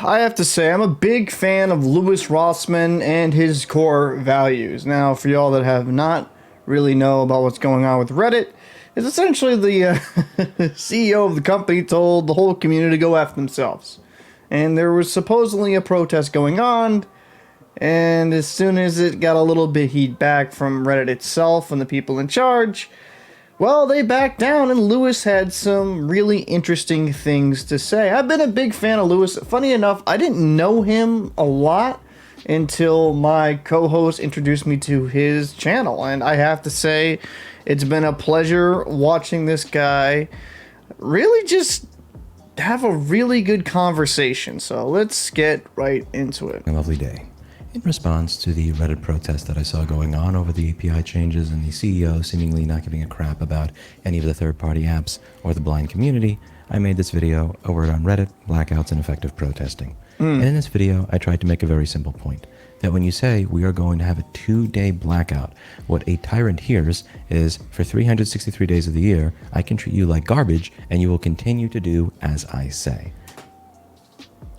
I have to say, I'm a big fan of Louis Rossman and his core values. Now, for y'all that have not really know about what's going on with Reddit, is essentially the CEO of the company told the whole community to go F themselves. And there was supposedly a protest going on, and as soon as it got a little bit heat back from Reddit itself and the people in charge, well, they backed down, and Louis had some really interesting things to say. I've been a big fan of Louis. Funny enough, I didn't know him a lot until my co-host introduced me to his channel, and I have to say, it's been a pleasure watching this guy really just have a really good conversation. So let's get right into it. A lovely day. In response to the Reddit protest that I saw going on over the API changes and the CEO seemingly not giving a crap about any of the third-party apps or the blind community, I made this video a word on Reddit, blackouts, and effective protesting. And in this video, I tried to make a very simple point, that when you say we are going to have a 2-day blackout, what a tyrant hears is, for 363 days of the year, I can treat you like garbage and you will continue to do as I say.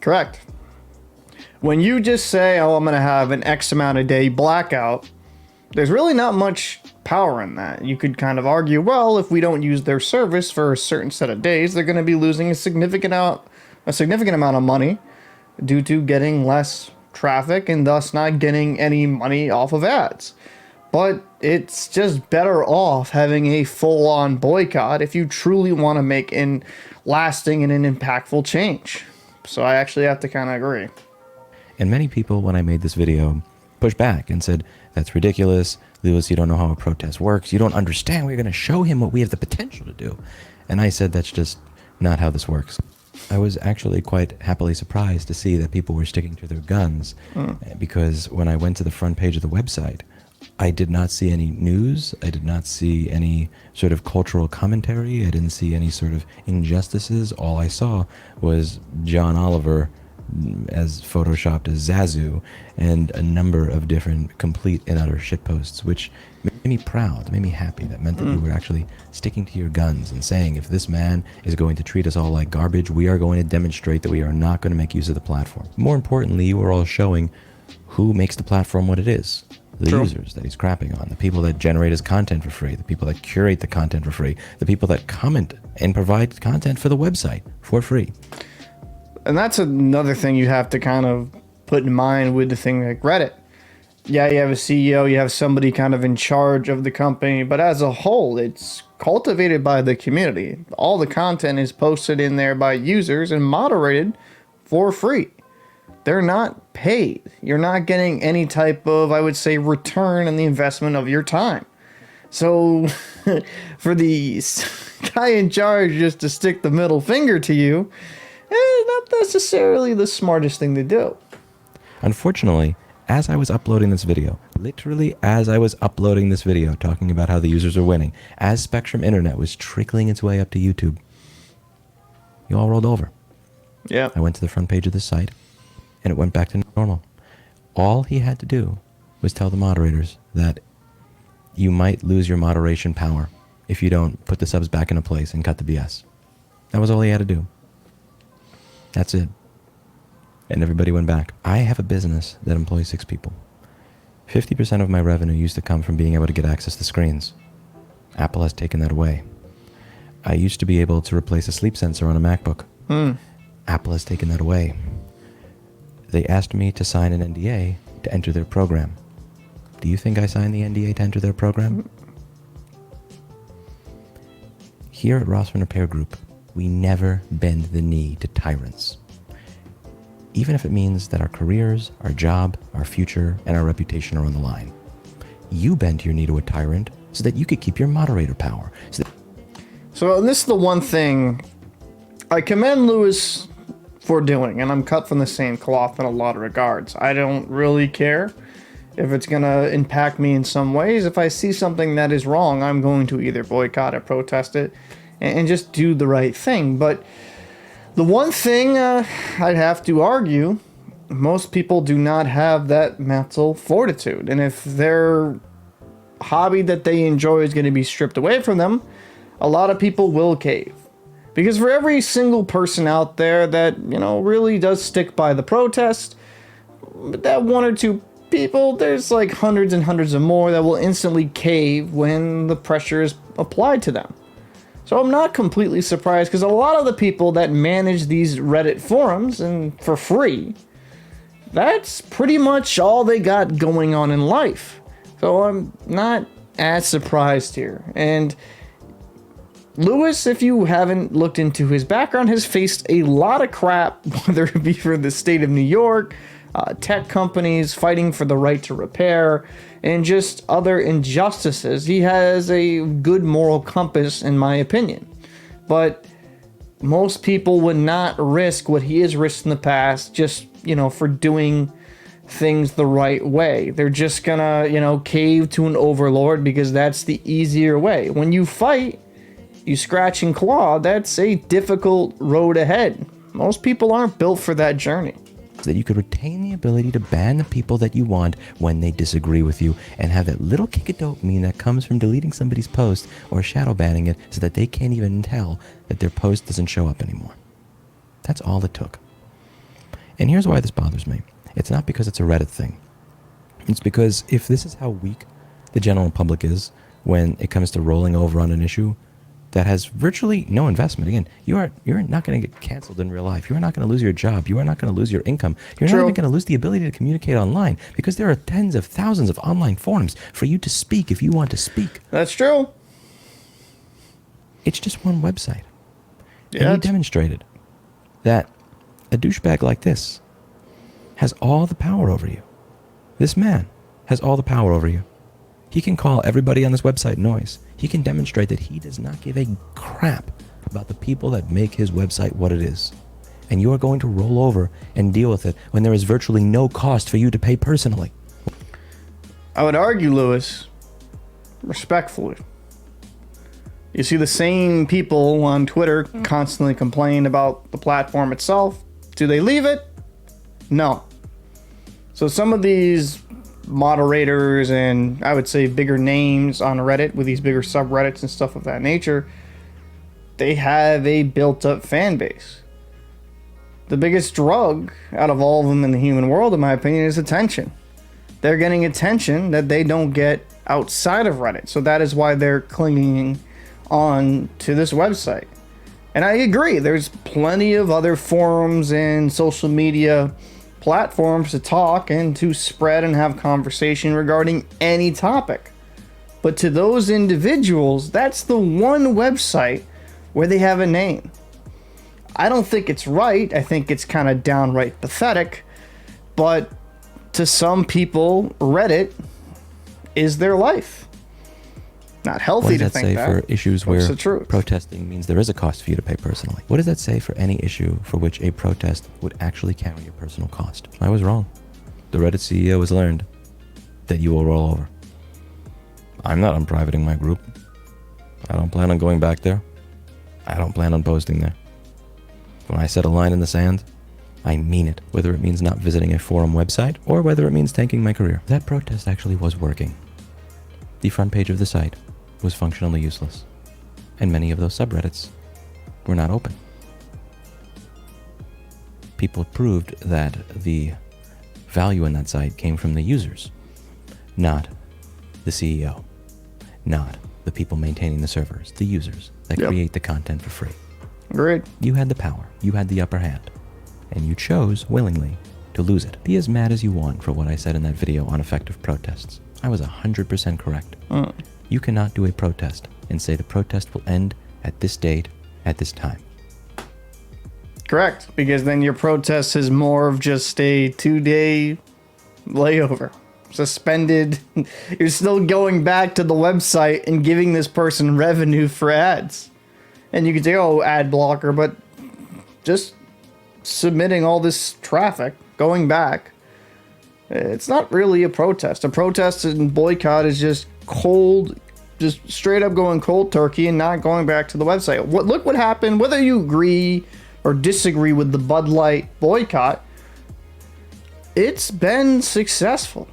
Correct. When you just say, oh, I'm going to have an X amount of day blackout, there's really not much power in that. You could kind of argue, well, if we don't use their service for a certain set of days, they're going to be losing a significant amount of money due to getting less traffic and thus not getting any money off of ads. But it's just better off having a full-on boycott if you truly want to make a lasting and an impactful change. So I actually have to kind of agree. And many people, when I made this video, pushed back and said, that's ridiculous. Louis, you don't know how a protest works. You don't understand. We're going to show him what we have the potential to do. And I said, that's just not how this works. I was actually quite happily surprised to see that people were sticking to their guns, because when I went to the front page of the website, I did not see any news. I did not see any sort of cultural commentary. I didn't see any sort of injustices. All I saw was John Oliver as photoshopped as Zazu and a number of different complete and utter shitposts, which made me proud, made me happy. That meant that you were actually sticking to your guns and saying, if this man is going to treat us all like garbage, we are going to demonstrate that we are not going to make use of the platform. More importantly, you are all showing who makes the platform what it is. The users that he's crapping on, the people that generate his content for free, the people that curate the content for free, the people that comment and provide content for the website for free. And that's another thing you have to kind of put in mind with the thing like Reddit. Yeah, you have a CEO, you have somebody kind of in charge of the company, but as a whole, it's cultivated by the community. All the content is posted in there by users and moderated for free. They're not paid. You're not getting any type of, I would say, return on the investment of your time. So for the guy in charge just to stick the middle finger to you, not necessarily the smartest thing to do. Unfortunately, as I was uploading this video, literally as I was uploading this video talking about how the users are winning, as Spectrum Internet was trickling its way up to YouTube, you all rolled over. Yeah. I went to the front page of the site, and it went back to normal. All he had to do was tell the moderators that you might lose your moderation power if you don't put the subs back into place and cut the BS. That was all he had to do. That's it. And everybody went back. I have a business that employs 6 people. 50% of my revenue used to come from being able to get access to screens. Apple has taken that away. I used to be able to replace a sleep sensor on a MacBook. Apple has taken that away. They asked me to sign an NDA to enter their program. Do you think I signed the NDA to enter their program? Here at Rossman Repair Group, we never bend the knee to tyrants. Even if it means that our careers, our job, our future, and our reputation are on the line. You bend your knee to a tyrant so that you could keep your moderator power. So this is the one thing I commend Louis for doing, and I'm cut from the same cloth in a lot of regards. I don't really care if it's going to impact me in some ways. If I see something that is wrong, I'm going to either boycott it, protest it, and just do the right thing. But the one thing I'd have to argue, most people do not have that mental fortitude. And if their hobby that they enjoy is going to be stripped away from them, a lot of people will cave. Because for every single person out there that, really does stick by the protest, that one or two people, there's like hundreds and hundreds of more that will instantly cave when the pressure is applied to them. So I'm not completely surprised, because a lot of the people that manage these Reddit forums, and for free, that's pretty much all they got going on in life. So I'm not as surprised here. And Louis, if you haven't looked into his background, has faced a lot of crap, whether it be for the state of New York, tech companies fighting for the right to repair, and just other injustices. He has a good moral compass, in my opinion. But most people would not risk what he has risked in the past just, for doing things the right way. They're just gonna, cave to an overlord because that's the easier way. When you fight, you scratch and claw, that's a difficult road ahead. Most people aren't built for that journey. That you could retain the ability to ban the people that you want when they disagree with you, and have that little kick of dopamine that comes from deleting somebody's post or shadow banning it so that they can't even tell that their post doesn't show up anymore. That's all it took. And here's why this bothers me. It's not because it's a Reddit thing. It's because if this is how weak the general public is when it comes to rolling over on an issue that has virtually no investment. Again, you're not going to get canceled in real life. You are not going to lose your job. You are not going to lose your income. You're not even going to lose the ability to communicate online, because there are tens of thousands of online forums for you to speak if you want to speak. That's true. It's just one website. Yeah, and you demonstrated that a douchebag like this has all the power over you. This man has all the power over you. He can call everybody on this website noise. He can demonstrate that he does not give a crap about the people that make his website what it is. And you are going to roll over and deal with it when there is virtually no cost for you to pay personally. I would argue, Louis, respectfully, you see the same people on Twitter constantly complain about the platform itself. Do they leave it? No. So some of these moderators and I would say bigger names on Reddit with these bigger subreddits and stuff of that nature, they have a built-up fan base. The biggest drug out of all of them in the human world, in my opinion, is attention. They're getting attention that they don't get outside of Reddit, so that is why they're clinging on to this website. And I agree, there's plenty of other forums and social media platforms to talk and to spread and have conversation regarding any topic. But to those individuals, that's the one website where they have a name. I don't think it's right. I think it's kind of downright pathetic. But to some people, Reddit is their life. Not healthy to think that. What does that say for issues where the truth? Protesting means there is a cost for you to pay personally? What does that say for any issue for which a protest would actually carry a personal cost? I was wrong. The Reddit CEO has learned that you will roll over. I'm not unprivating my group. I don't plan on going back there. I don't plan on posting there. When I set a line in the sand, I mean it, whether it means not visiting a forum website or whether it means tanking my career. That protest actually was working. The front page of the site was functionally useless, and many of those subreddits were not open. People proved that the value in that site came from the users, not the CEO, not the people maintaining the servers, the users that create the content for free. Great. You had the power, you had the upper hand, and you chose willingly to lose it. Be as mad as you want for what I said in that video on effective protests. I was 100% correct. You cannot do a protest and say the protest will end at this date, at this time. Correct, because then your protest is more of just a 2-day layover. Suspended. You're still going back to the website and giving this person revenue for ads. And you can say, oh, ad blocker, but just submitting all this traffic, going back, it's not really a protest. A protest and boycott is just cold, just straight up going cold turkey and not going back to the website. Look what happened, whether you agree or disagree with the Bud Light boycott, it's been successful.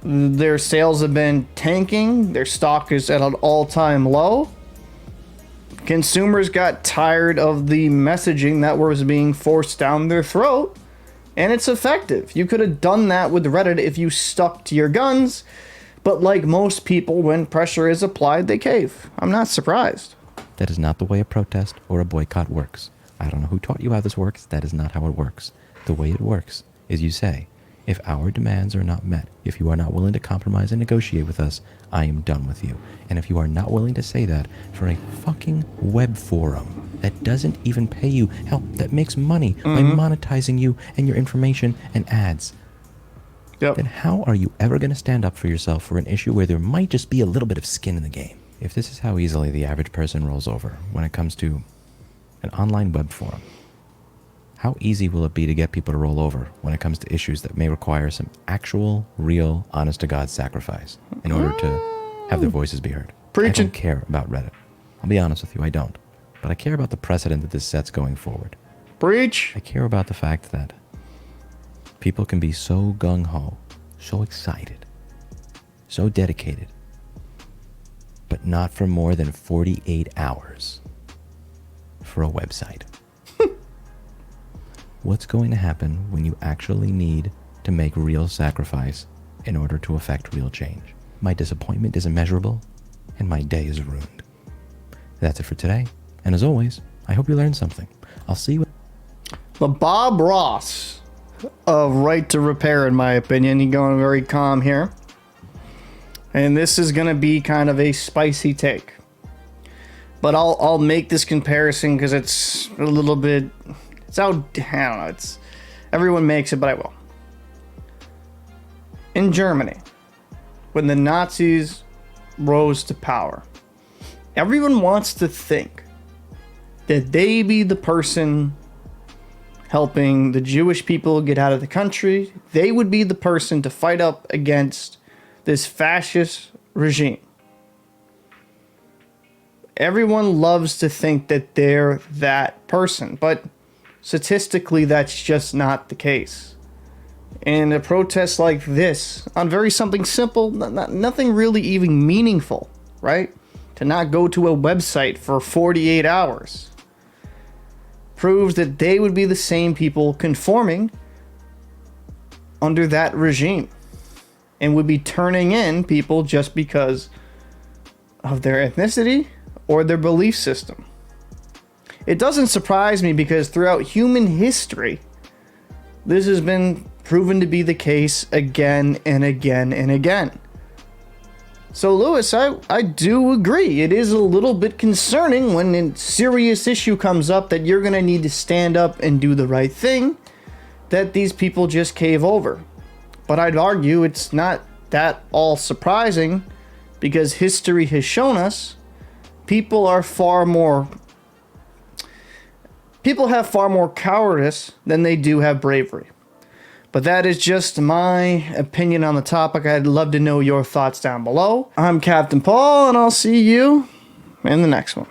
Their sales have been tanking. Their stock is at an all-time low. Consumers got tired of the messaging that was being forced down their throat, and it's effective. You could have done that with Reddit if you stuck to your guns, but like most people, when pressure is applied, they cave. I'm not surprised. That is not the way a protest or a boycott works. I don't know who taught you how this works. That is not how it works. The way it works is you say, if our demands are not met, if you are not willing to compromise and negotiate with us, I am done with you. And if you are not willing to say that for a fucking web forum that doesn't even pay you, hell, that makes money by monetizing you and your information and ads, then how are you ever going to stand up for yourself for an issue where there might just be a little bit of skin in the game? If this is how easily the average person rolls over when it comes to an online web forum, how easy will it be to get people to roll over when it comes to issues that may require some actual, real, honest-to-God sacrifice in order to have their voices be heard? Preaching. I don't care about Reddit. I'll be honest with you, I don't. But I care about the precedent that this sets going forward. Preach. I care about the fact that people can be so gung-ho, so excited, so dedicated, but not for more than 48 hours for a website. What's going to happen when you actually need to make real sacrifice in order to affect real change? My disappointment is immeasurable, and my day is ruined. That's it for today, and as always, I hope you learned something. I'll see you. The Bob Ross of Right to Repair, in my opinion. He's going very calm here. And this is going to be kind of a spicy take. But I'll make this comparison because it's a little bit... It's out... I don't know. It's... Everyone makes it, but I will. In Germany, when the Nazis rose to power, everyone wants to think that they be the person helping the Jewish people get out of the country. They would be the person to fight up against this fascist regime. Everyone loves to think that they're that person, but statistically that's just not the case. And a protest like this, on very something simple, nothing really even meaningful, right? To not go to a website for 48 hours, proves that they would be the same people conforming under that regime and would be turning in people just because of their ethnicity or their belief system. It doesn't surprise me because throughout human history, this has been proven to be the case again and again and again. So Louis, I do agree. It is a little bit concerning when a serious issue comes up that you're going to need to stand up and do the right thing, that these people just cave over. But I'd argue it's not that all surprising because history has shown us people have far more cowardice than they do have bravery. But that is just my opinion on the topic. I'd love to know your thoughts down below. I'm Captain Paul, and I'll see you in the next one.